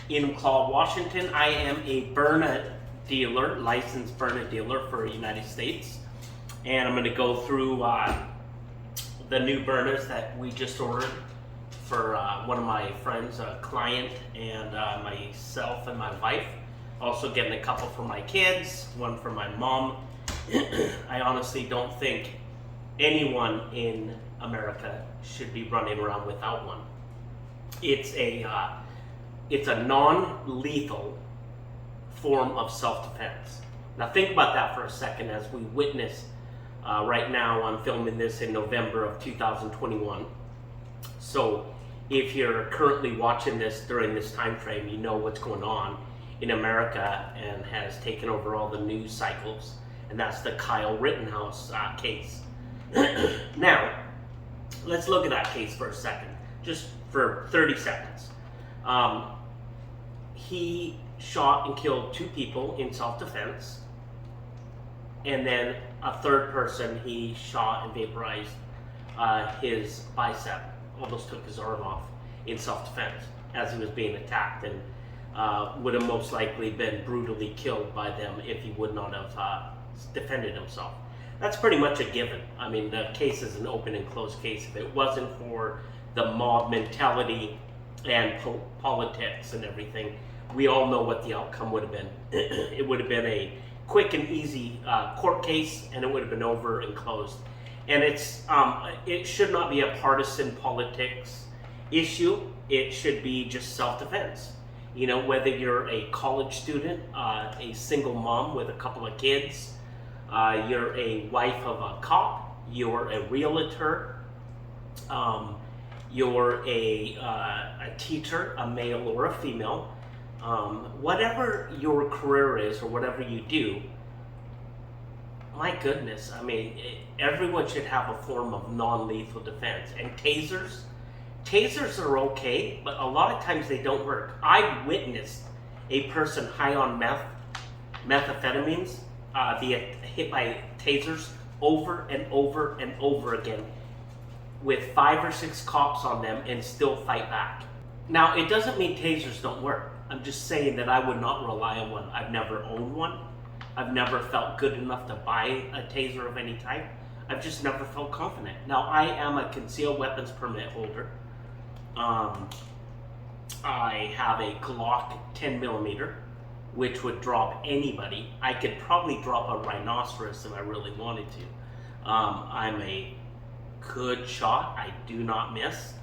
in McLeod, Washington. I am a Byrna dealer, licensed Byrna dealer for the United States. And I'm going to go through the new Byrnas that we just ordered for one of my friends, a client, and myself and my wife. Also getting a couple for my kids, one for my mom. I honestly don't think anyone in America should be running around without one. It's a non-lethal form of self-defense. Now think about that for a second as we witness right now. I'm filming this in November of 2021. So if you're currently watching this during this time frame, you know what's going on in America and has taken over all the news cycles, and that's the Kyle Rittenhouse case. Now, let's look at that case for a second, just for 30 seconds. He shot and killed 2 people in self-defense, and then a third person he shot and vaporized his bicep, almost took his arm off in self-defense as he was being attacked, and would have most likely been brutally killed by them if he would not have defended himself. That's pretty much a given. I mean, the case is an open and closed case. If it wasn't for the mob mentality and politics and everything, we all know what the outcome would have been. It would have been a quick and easy court case, and it would have been over and closed. And it should not be a partisan politics issue. It should be just self-defense. You know, whether you're a college student, a single mom with a couple of kids, you're a wife of a cop, you're a realtor, you're a teacher, a male or a female, whatever your career is or whatever you do, my goodness, I mean, everyone should have a form of non-lethal defense. And tasers are okay, but a lot of times they don't work. I witnessed a person high on methamphetamines be hit by tasers over and over and over again with 5 or 6 cops on them and still fight back. Now, it doesn't mean tasers don't work. I'm just saying that I would not rely on one. I've never owned one. I've never felt good enough to buy a taser of any type. I've just never felt confident. Now, I am a concealed weapons permit holder. I have a Glock 10mm, which would drop anybody. I could probably drop a rhinoceros if I really wanted to. I'm a good shot. I do not miss.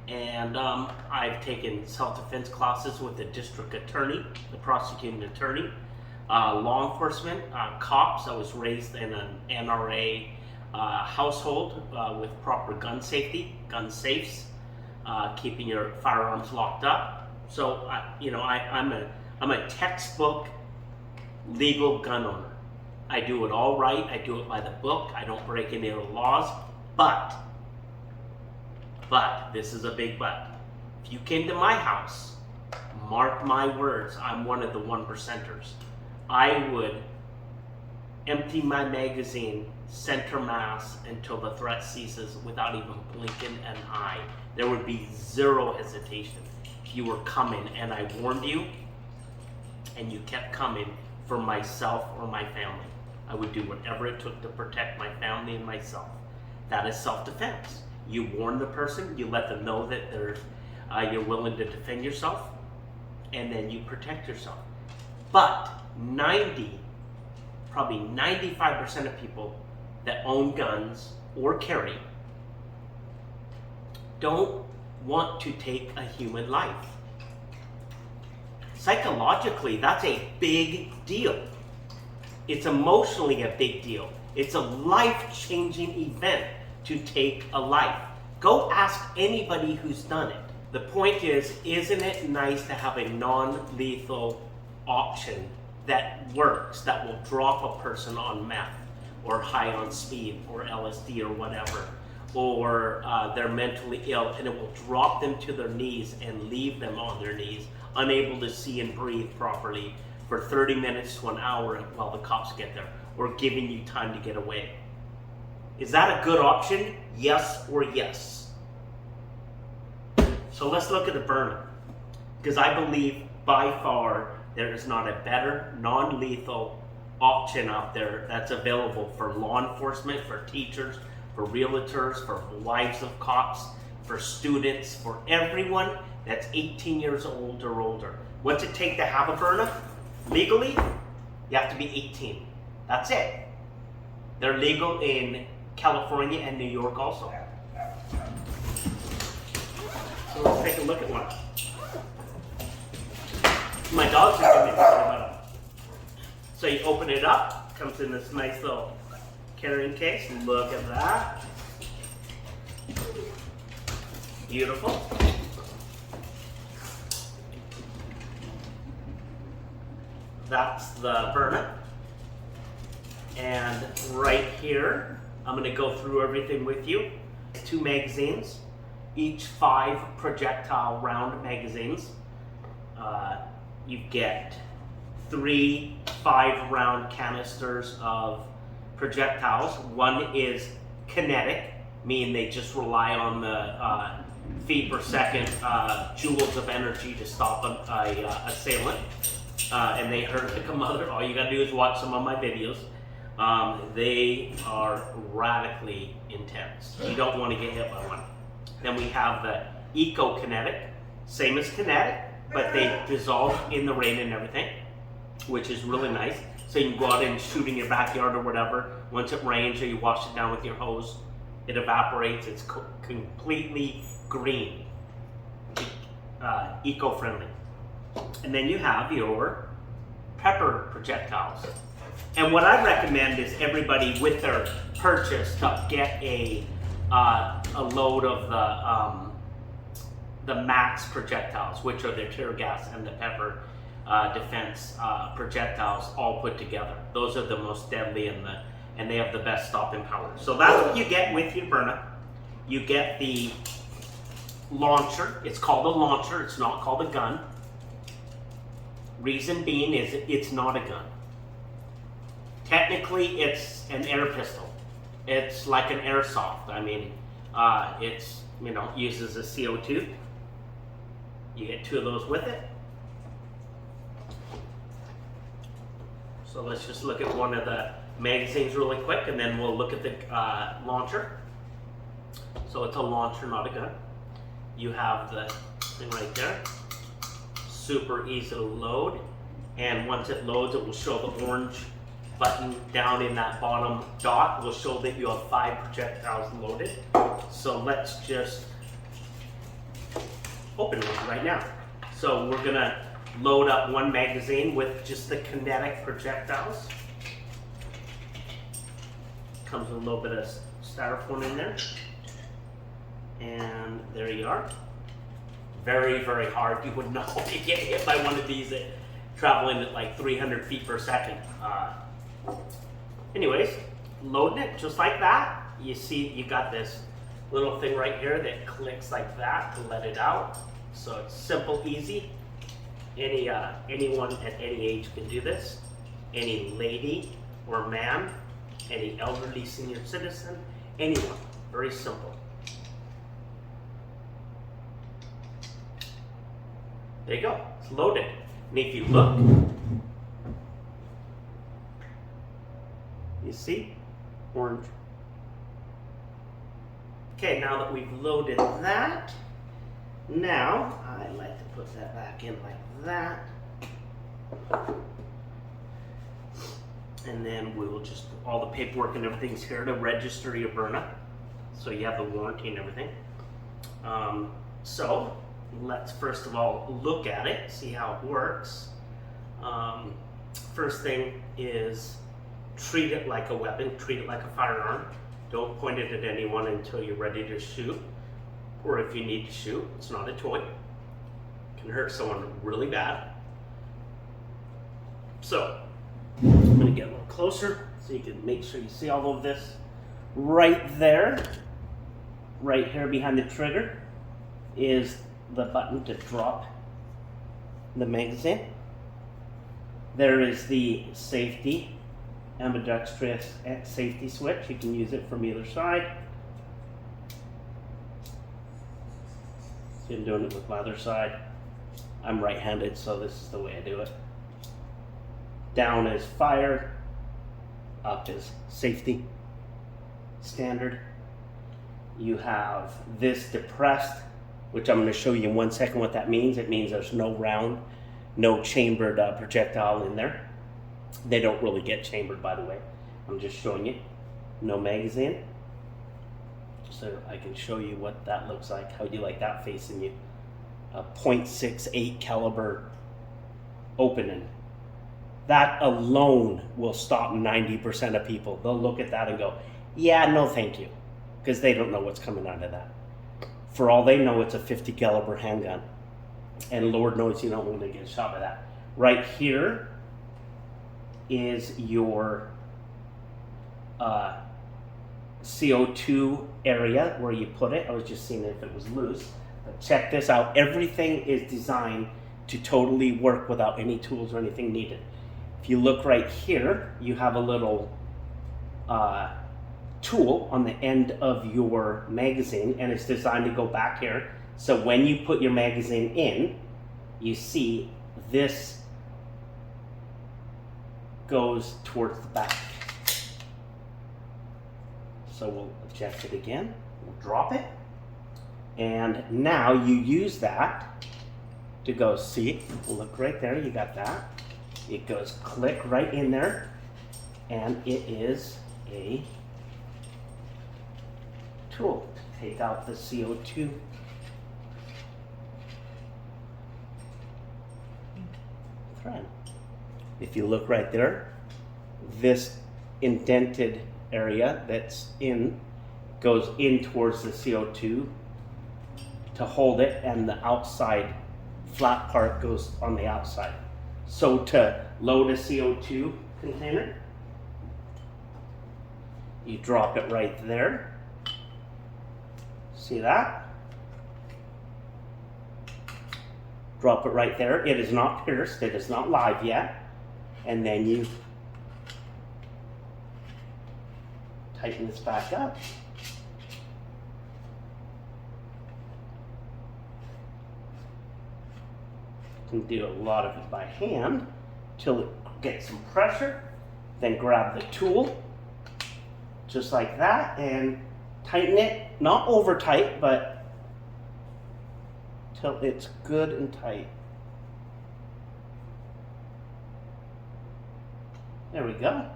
And I've taken self-defense classes with the district attorney, the prosecuting attorney, law enforcement, cops. I was raised in an NRA household with proper gun safety, gun safes, keeping your firearms locked up. So, I'm a textbook legal gun owner. I do it all right. I do it by the book. I don't break any of the laws. But, this is a big but. If you came to my house, mark my words, I'm one of the 1%ers. I would empty my magazine, center mass, until the threat ceases without even blinking an eye. There would be zero hesitation. If you were coming and I warned you, and you kept coming for myself or my family, I would do whatever it took to protect my family and myself. That is self-defense. You warn the person, you let them know that you're willing to defend yourself, and then you protect yourself. But probably 95% of people that own guns or carry don't want to take a human life. Psychologically, that's a big deal. It's emotionally a big deal. It's a life-changing event to take a life. Go ask anybody who's done it. The point is, isn't it nice to have a non-lethal option that works, that will drop a person on meth or high on speed or LSD or whatever, or they're mentally ill, and it will drop them to their knees and leave them on their knees, unable to see and breathe properly for 30 minutes to an hour while the cops get there, or giving you time to get away. Is that a good option? Yes or yes? So let's look at the Byrna, because I believe by far, there is not a better non-lethal option out there that's available for law enforcement, for teachers, for realtors, for wives of cops, for students, for everyone that's 18 years old or older. What's it take to have a Byrna? Legally, you have to be 18. That's it. They're legal in California and New York also. So let's take a look at one. My dogs are going to be talking about them. So you open it up, comes in this nice little carrying case. Look at that. Beautiful. That's the Byrna. And right here, I'm going to go through everything with you. 2 magazines, each 5 projectile round magazines. You get 3 5-round canisters of projectiles. One is kinetic, meaning they just rely on the feet per second joules of energy to stop an assailant. And they hurt like a mother. All you gotta do is watch some of my videos. They are radically intense. You don't want to get hit by one. Then we have the eco-kinetic, same as kinetic, but they dissolve in the rain and everything, which is really nice. So you can go out and shoot in your backyard or whatever. Once it rains or you wash it down with your hose, it evaporates. It's completely green, eco-friendly. And then you have your pepper projectiles. And what I recommend is everybody with their purchase to get a load of the max projectiles, which are the tear gas and the pepper defense projectiles all put together. Those are the most deadly and they have the best stopping power. So that's what you get with your Byrna. You get the launcher. It's called a launcher. It's not called a gun. Reason being is it's not a gun. Technically, it's an air pistol. It's like an airsoft. I mean, it's, uses a CO2. You get 2 of those with it. So let's just look at one of the magazines really quick, and then we'll look at the launcher. So it's a launcher, not a gun. You have the thing right there. Super easy to load, and once it loads, it will show the orange button down in that bottom dot. Will show that you have 5 projectiles loaded. So let's just open one right now. So we're gonna load up one magazine with just the kinetic projectiles. Comes with a little bit of styrofoam in there, and there you are. Very, very hard. You would not want to get hit by one of these traveling at like 300 feet per second. Anyways, loading it just like that. You see, you got this little thing right here that clicks like that to let it out. So it's simple, easy. Anyone at any age can do this. Any lady or man, any elderly senior citizen, anyone. Very simple. There you go, it's loaded. And if you look, you see, orange. Okay, now that we've loaded that, now I like to put that back in like that. And then we will just, all the paperwork and everything's here to register your Byrna. So you have the warranty and everything. So let's first of all look at it, see how it works. First thing is treat it like a weapon, treat it like a firearm. Don't point it at anyone until you're ready to shoot, or if you need to shoot. It's not a toy. It can hurt someone really bad. So I'm going to get a little closer so you can make sure you see all of this. Right there, right here behind the trigger, is the button to drop the magazine. There is the safety, ambidextrous safety switch. You can use it from either side. See, I'm doing it with my other side. I'm right-handed, so this is the way I do it. Down is fire, up is safety, standard. You have this depressed, which I'm going to show you in 1 second what that means. It means there's no round, no chambered projectile in there. They don't really get chambered, by the way. I'm just showing you. No magazine. So I can show you what that looks like. How do you like that facing you? A .68 caliber opening. That alone will stop 90% of people. They'll look at that and go, yeah, no thank you. Because they don't know what's coming out of that. For all they know, it's a 50 caliber handgun. And Lord knows you don't want to get shot by that. Right here is your CO2 area where you put it. I was just seeing if it was loose. But check this out. Everything is designed to totally work without any tools or anything needed. If you look right here, you have a little tool on the end of your magazine, and it's designed to go back here. So when you put your magazine in, you see this goes towards the back. So we'll eject it again, we'll drop it, and now you use that to go, see, look right there, you got that. It goes click right in there, and it is a tool to take out the CO2 thread. If you look right there, this indented area that's in goes in towards the CO2 to hold it, and the outside flat part goes on the outside. So to load a CO2 container, you drop it right there. See that? Drop it right there. It is not pierced, it is not live yet. And then you tighten this back up. You can do a lot of it by hand till it gets some pressure. Then grab the tool, just like that, and tighten it, not over tight, but till it's good and tight. There we go.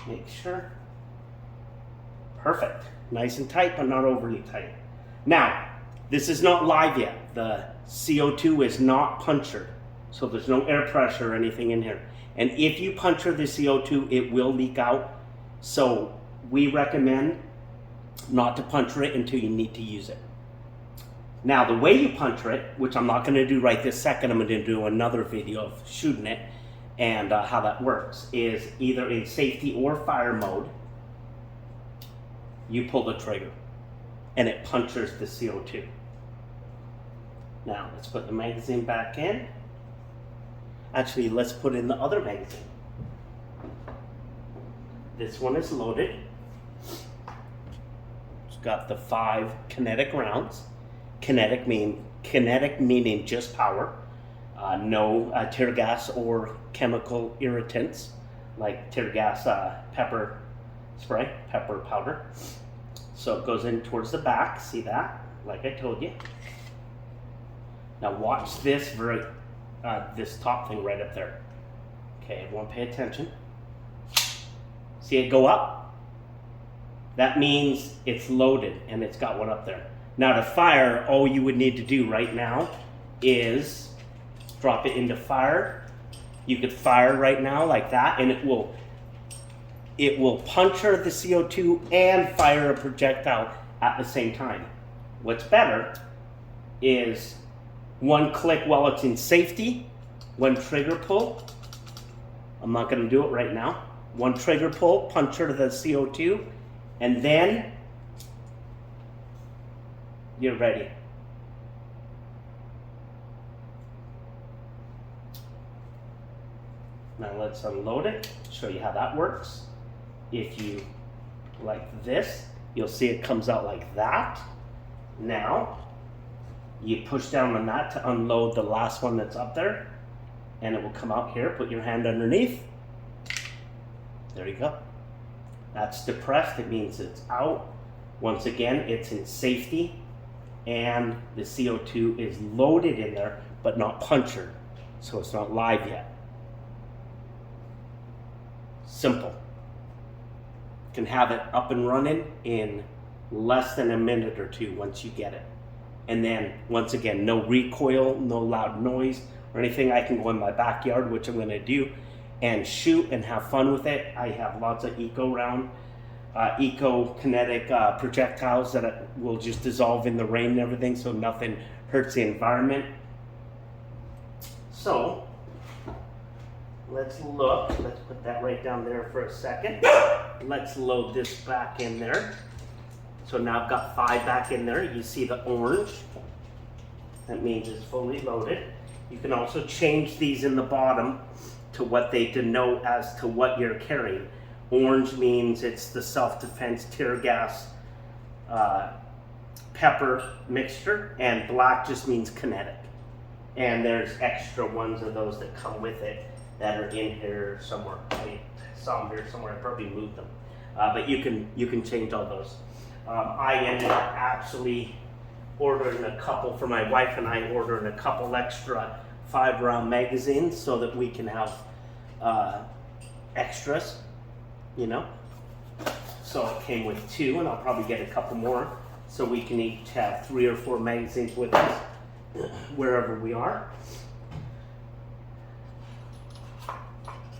Make sure. Perfect. Nice and tight, but not overly tight. Now, this is not live yet. The CO2 is not punctured, so there's no air pressure or anything in here. And if you puncture the CO2, it will leak out. So we recommend not to puncture it until you need to use it. Now, the way you puncture it, which I'm not going to do right this second, I'm going to do another video of shooting it and how that works, is either in safety or fire mode, you pull the trigger and it punctures the CO2. Now, let's put the magazine back in. Actually, let's put in the other magazine. This one is loaded. It's got the 5 kinetic rounds. Kinetic meaning just power. No tear gas or chemical irritants like tear gas, pepper spray, pepper powder. So it goes in towards the back. See that? Like I told you. Now watch this this top thing right up there. Okay, everyone pay attention. See it go up? That means it's loaded and it's got one up there. Now to fire, all you would need to do right now is drop it into fire. You could fire right now like that, and it will puncture the CO2 and fire a projectile at the same time. What's better is one click while it's in safety, one trigger pull. I'm not going to do it right now. One trigger pull, puncture the CO2, and then you're ready. Now let's unload it, show you how that works. If you like this, you'll see it comes out like that. Now, You push down on that to unload the last one that's up there, and it will come out here. Put your hand underneath. There you go. That's depressed. It means it's out. Once again, it's in safety, and the CO2 is loaded in there, but not punctured, so it's not live yet. Simple. Can have it up and running in less than a minute or two once you get it. And then, once again, no recoil, no loud noise or anything. I can go in my backyard, which I'm going to do, and shoot and have fun with it. I have lots of eco-kinetic projectiles that will just dissolve in the rain and everything, so nothing hurts the environment. So, let's look. Let's put that right down there for a second. Let's load this back in there. So now I've got 5 back in there. You see the orange. That means it's fully loaded. You can also change these in the bottom to what they denote as to what you're carrying. Orange means it's the self-defense tear gas pepper mixture, and black just means kinetic. And there's extra ones of those that come with it that are in here somewhere. I saw them here somewhere. I probably moved them, but you can change all those. I ended up actually ordering a couple for my wife and I, ordering a couple extra 5-round magazines so that we can have extras, you know. So it came with 2, and I'll probably get a couple more so we can each have 3 or 4 magazines with us wherever we are.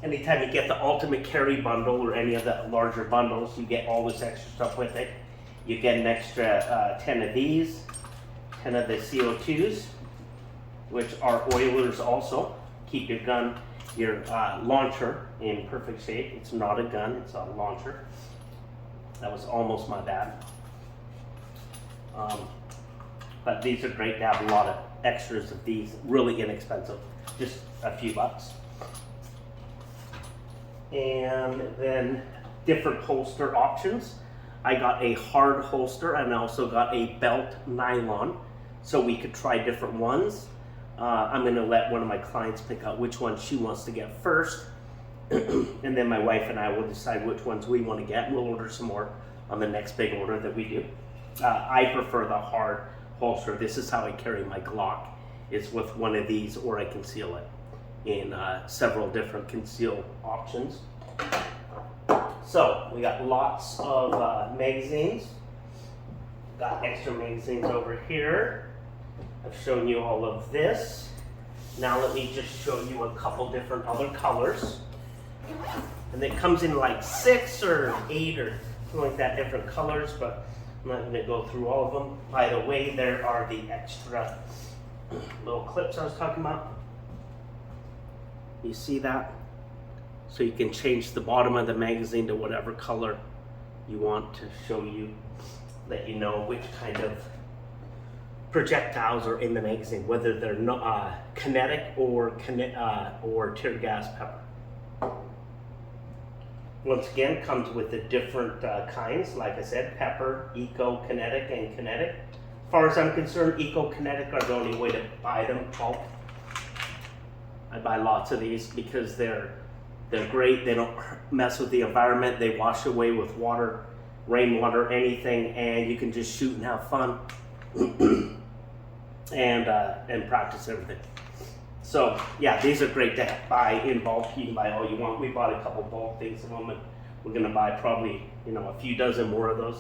Anytime you get the ultimate carry bundle or any of the larger bundles, you get all this extra stuff with it. You get an extra 10 of these, 10 of the CO2s, which are oilers also. Keep your gun, your launcher in perfect shape. It's not a gun, it's a launcher. That was almost my bad. But these are great to have a lot of extras of these, really inexpensive, just a few bucks. And then different holster options. I got a hard holster and I also got a belt nylon, so we could try different ones. I'm going to let one of my clients pick out which one she wants to get first, and then my wife and I will decide which ones we want to get. We'll order some more on the next big order that we do. I prefer the hard holster. This is how I carry my Glock, is with one of these, or I conceal it in several different conceal options. So we got lots of magazines. Got extra magazines over here. I've shown you all of this. Now let me just show you a couple different other colors. And it comes in like 6 or 8 or something like that, different colors, but I'm not going to go through all of them. By the way, there are the extra little clips I was talking about. You see that? So you can change the bottom of the magazine to whatever color you want to show you, let you know which kind of projectiles are in the magazine, whether they're kinetic or tear gas pepper. Once again, comes with the different kinds. Like I said, pepper, eco, kinetic, and kinetic. As far as I'm concerned, eco, kinetic are the only way to buy them bulk. I buy lots of these because they're great. They don't mess with the environment. They wash away with water, rainwater, anything, and you can just shoot and have fun and practice everything. So yeah, these are great to buy in bulk. You can buy all you want. We bought a couple bulk things at the moment. We're gonna buy probably a few dozen more of those.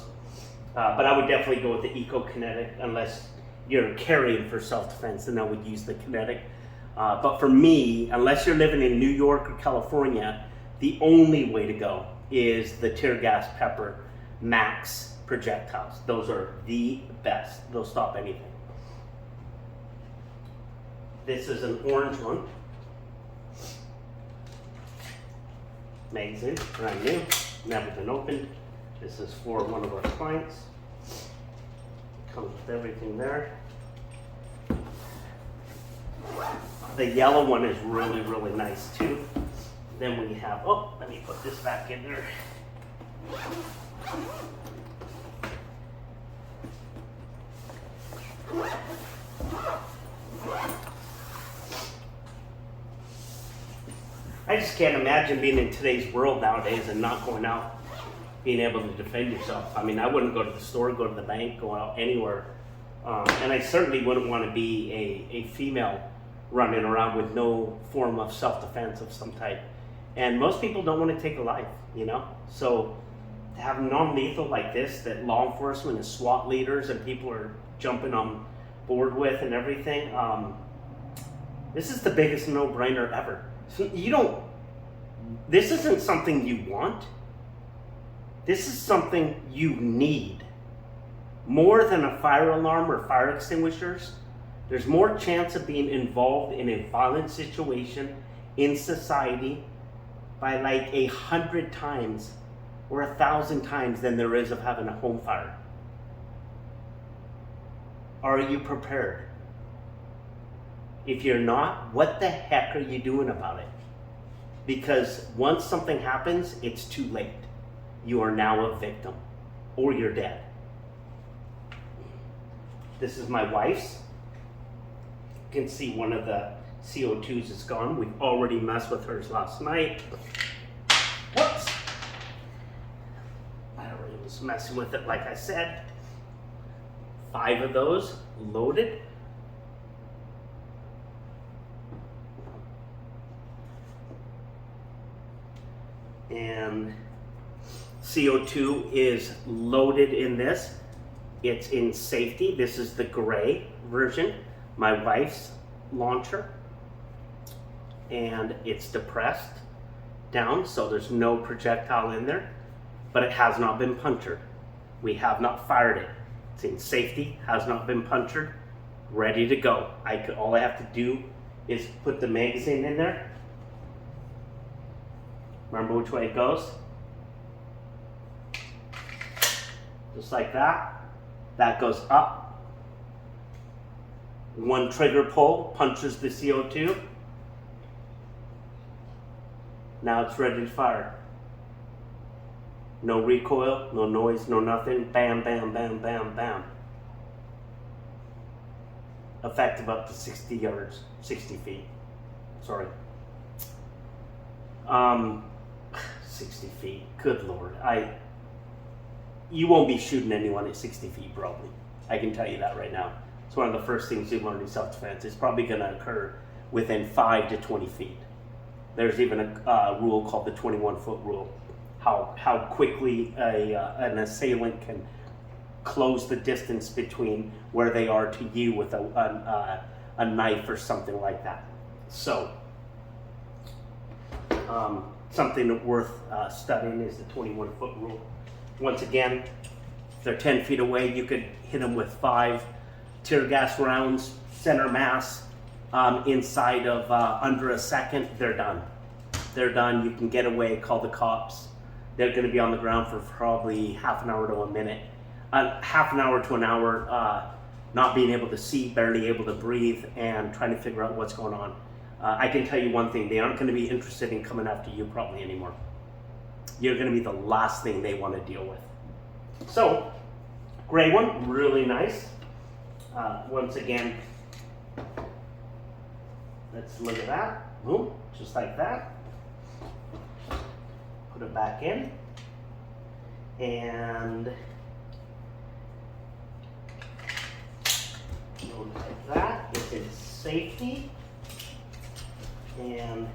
But I would definitely go with the eco-kinetic unless you're carrying for self-defense, then I would use the kinetic. But for me, unless you're living in New York or California, the only way to go is the tear gas pepper max projectiles. Those are the best. They'll stop anything. This is an orange one. Magazine, brand new, never been opened. This is for one of our clients. Comes with everything there. The yellow one is really, really nice too. Then we have, let me put this back in there. I just can't imagine being in today's world nowadays and not going out, being able to defend yourself. I mean, I wouldn't go to the store, go to the bank, go out anywhere. And I certainly wouldn't want to be a female running around with no form of self-defense of some type. And most people don't want to take a life, you know? So to have non-lethal like this, that law enforcement and SWAT leaders and people are jumping on board with and everything, this is the biggest no-brainer ever. So this isn't something you want. This is something you need. More than a fire alarm or fire extinguishers, there's more chance of being involved in a violent situation in society by like 100 times or 1,000 times than there is of having a home fire. Are you prepared? If you're not, what the heck are you doing about it? Because once something happens, it's too late. You are now a victim, or you're dead. This is my wife's. You can see one of the CO2s is gone. We've already messed with hers last night. Whoops. I already was messing with it, like I said. 5 of those loaded. And CO2 is loaded in this. It's in safety. This is the gray version, my wife's launcher. And it's depressed down, so there's no projectile in there, but it has not been punctured. We have not fired it. It's in safety, has not been punctured, ready to go. All I have to do is put the magazine in there. Remember which way it goes? Just like that. That goes up. One trigger pull punches the CO2. Now it's ready to fire. No recoil, no noise, no nothing. Bam, bam, bam, bam, bam. Effective up to 60 yards, 60 feet. Sorry. 60 feet. Good Lord. You won't be shooting anyone at 60 feet probably. I can tell you that right now. It's one of the first things you learn in self-defense. It's probably going to occur within 5 to 20 feet. There's even a rule called the 21-foot rule. How quickly an assailant can close the distance between where they are to you with a knife or something like that. So, something worth studying is the 21-foot rule. Once again, if they're 10 feet away, you could hit them with 5 tear gas rounds, center mass, inside of under a second. They're done. They're done. You can get away, call the cops. They're going to be on the ground for probably half an hour to a minute. Half an hour to an hour, not being able to see, barely able to breathe, and trying to figure out what's going on. I can tell you one thing, they aren't going to be interested in coming after you probably anymore. You're going to be the last thing they want to deal with. So, gray one, really nice. Once again, let's look at that. Boom, just like that. Put it back in. And load like that. It's in safety. And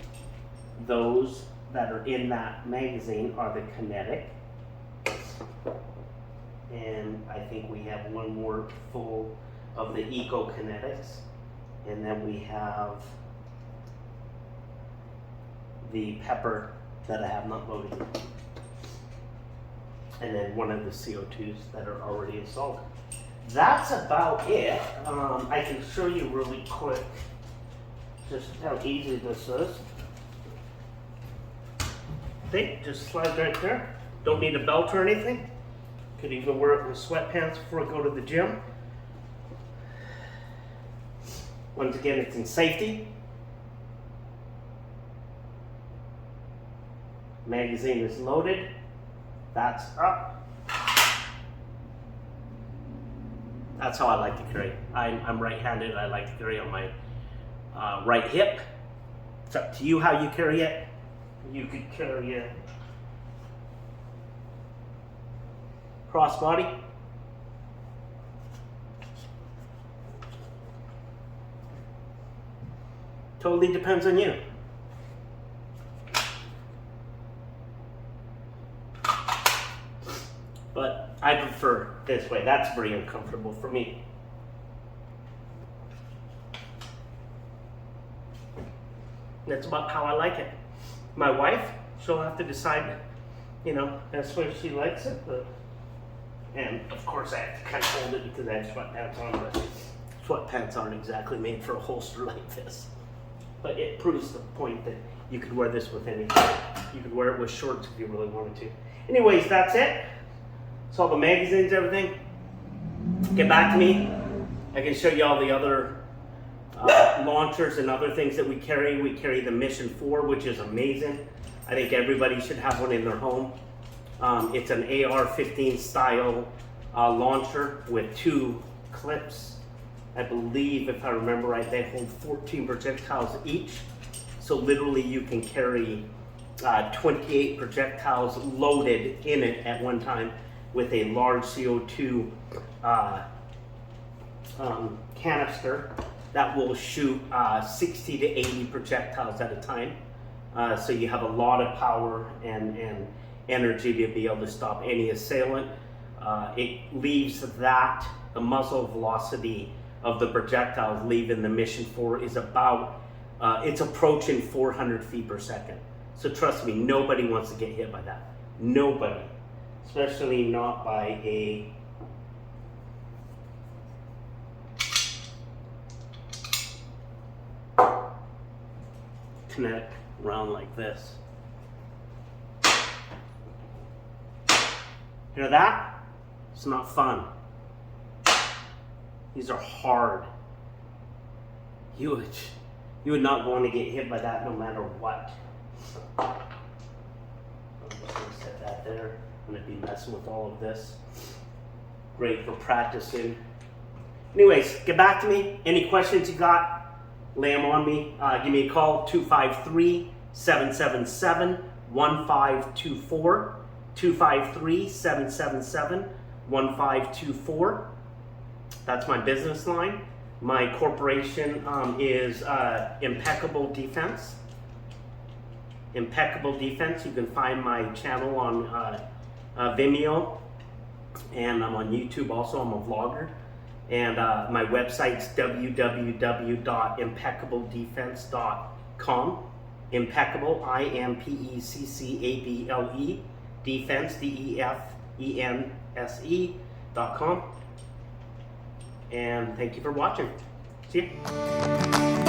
those that are in that magazine are the kinetic. And I think we have one more full of the eco kinetics. And then we have the pepper that I have not loaded. And then one of the CO2s that are already installed. That's about it. I can show you really quick just how easy this is. See, just slide right there. Don't need a belt or anything. Could even wear it with sweatpants before I go to the gym. Once again, it's in safety. Magazine is loaded. That's up. That's how I like to carry. I'm right-handed. I like to carry on my right hip. It's up to you how you carry it. You could carry it cross-body. Totally depends on you. But I prefer this way. That's very uncomfortable for me. That's about how I like it. My wife, she'll have to decide, you know, that's where she likes it. But, and of course I have to kind of hold it because I have sweatpants on, but sweatpants aren't exactly made for a holster like this. But it proves the point that you could wear this with anything. You could wear it with shorts if you really wanted to. Anyways, that's it. It's all the magazines, everything. Get back to me. I can show you all the other launchers and other things that we carry. We carry the Mission 4, which is amazing. I think everybody should have one in their home. It's an AR-15 style launcher with 2 clips. I believe, if I remember right, they hold 14 projectiles each. So literally you can carry 28 projectiles loaded in it at one time with a large CO2 canister that will shoot 60 to 80 projectiles at a time. So you have a lot of power and energy to be able to stop any assailant. It leaves the muzzle velocity of the projectiles leaving the Mission 4 is about, it's approaching 400 feet per second. So trust me, nobody wants to get hit by that. Nobody. Especially not by a kinetic round like this. Hear that? It's not fun. These are hard. You would not want to get hit by that no matter what. I'm just going to set that there. I'm going to be messing with all of this. Great for practicing. Anyways, get back to me. Any questions you got, lay them on me. Give me a call, 253-777-1524. 253-777-1524. That's my business line. My corporation is Impeccable Defense. Impeccable Defense. You can find my channel on Vimeo, and I'm on YouTube also. I'm a vlogger. And my website's www.impeccabledefense.com. Impeccable, IMPECCABLE, Defense, DEFENSE.com. And thank you for watching. See ya.